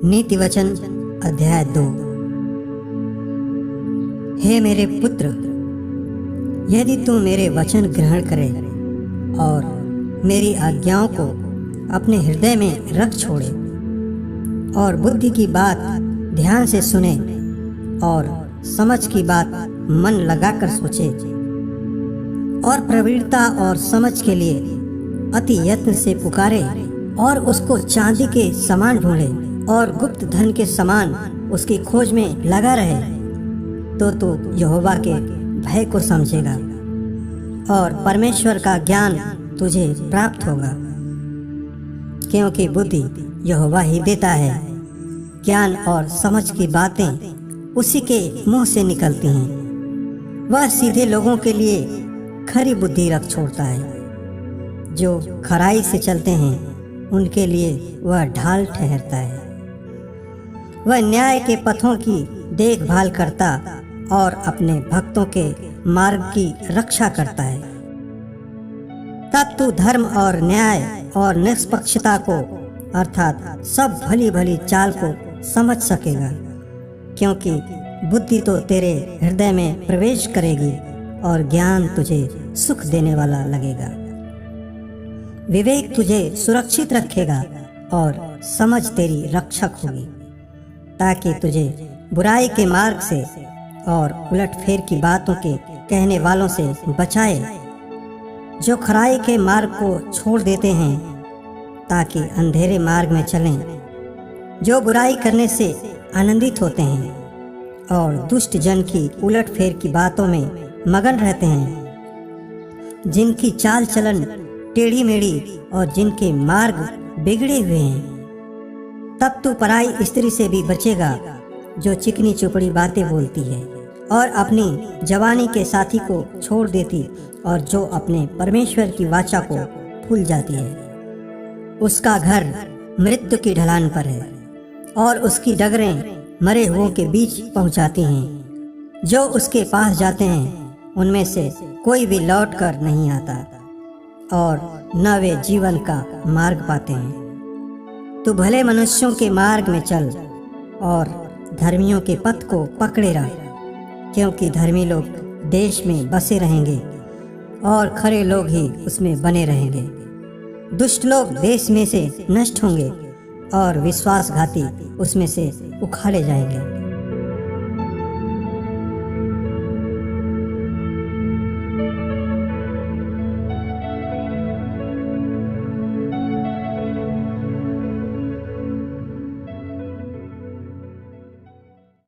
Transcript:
नीति वचन अध्याय 2। हे मेरे पुत्र, यदि तू मेरे वचन ग्रहण करे और मेरी आज्ञाओं को अपने हृदय में रख छोड़े और बुद्धि की बात ध्यान से सुने और समझ की बात मन लगाकर सोचे और प्रवीणता और समझ के लिए अति यत्न से पुकारे और उसको चांदी के समान ढूंढे और गुप्त धन के समान उसकी खोज में लगा रहे, तो तू यहोवा के भय को समझेगा और परमेश्वर का ज्ञान तुझे प्राप्त होगा, क्योंकि बुद्धि यहोवा ही देता है। ज्ञान और समझ की बातें उसी के मुंह से निकलती हैं। वह सीधे लोगों के लिए खरी बुद्धि रख छोड़ता है। जो खराई से चलते हैं उनके लिए वह ढाल ठहरता है। वह न्याय के पथों की देखभाल करता और अपने भक्तों के मार्ग की रक्षा करता है। तब तू धर्म और न्याय और निष्पक्षता को अर्थात सब भली भली चाल को समझ सकेगा, क्योंकि बुद्धि तो तेरे हृदय में प्रवेश करेगी और ज्ञान तुझे सुख देने वाला लगेगा। विवेक तुझे सुरक्षित रखेगा और समझ तेरी रक्षक होगी, ताकि तुझे बुराई के मार्ग से और उलटफेर की बातों के कहने वालों से बचाए, जो खराई के मार्ग को छोड़ देते हैं ताकि अंधेरे मार्ग में चलें, जो बुराई करने से आनंदित होते हैं और दुष्ट जन की उलटफेर की बातों में मगन रहते हैं, जिनकी चाल चलन टेढ़ी मेढ़ी और जिनके मार्ग बिगड़े हुए हैं। तब तू पराई स्त्री से भी बचेगा, जो चिकनी चुपड़ी बातें बोलती है और अपनी जवानी के साथी को छोड़ देती और जो अपने परमेश्वर की वाचा को भूल जाती है। उसका घर मृत्यु की ढलान पर है और उसकी डगरें मरे हुओं के बीच पहुंचाती हैं। जो उसके पास जाते हैं उनमें से कोई भी लौट कर नहीं आता और न वे जीवन का मार्ग पाते हैं। तू भले मनुष्यों के मार्ग में चल और धर्मियों के पथ को पकड़े रह, क्योंकि धर्मी लोग देश में बसे रहेंगे और खरे लोग ही उसमें बने रहेंगे। दुष्ट लोग देश में से नष्ट होंगे और विश्वासघाती उसमें से उखाड़े जाएंगे।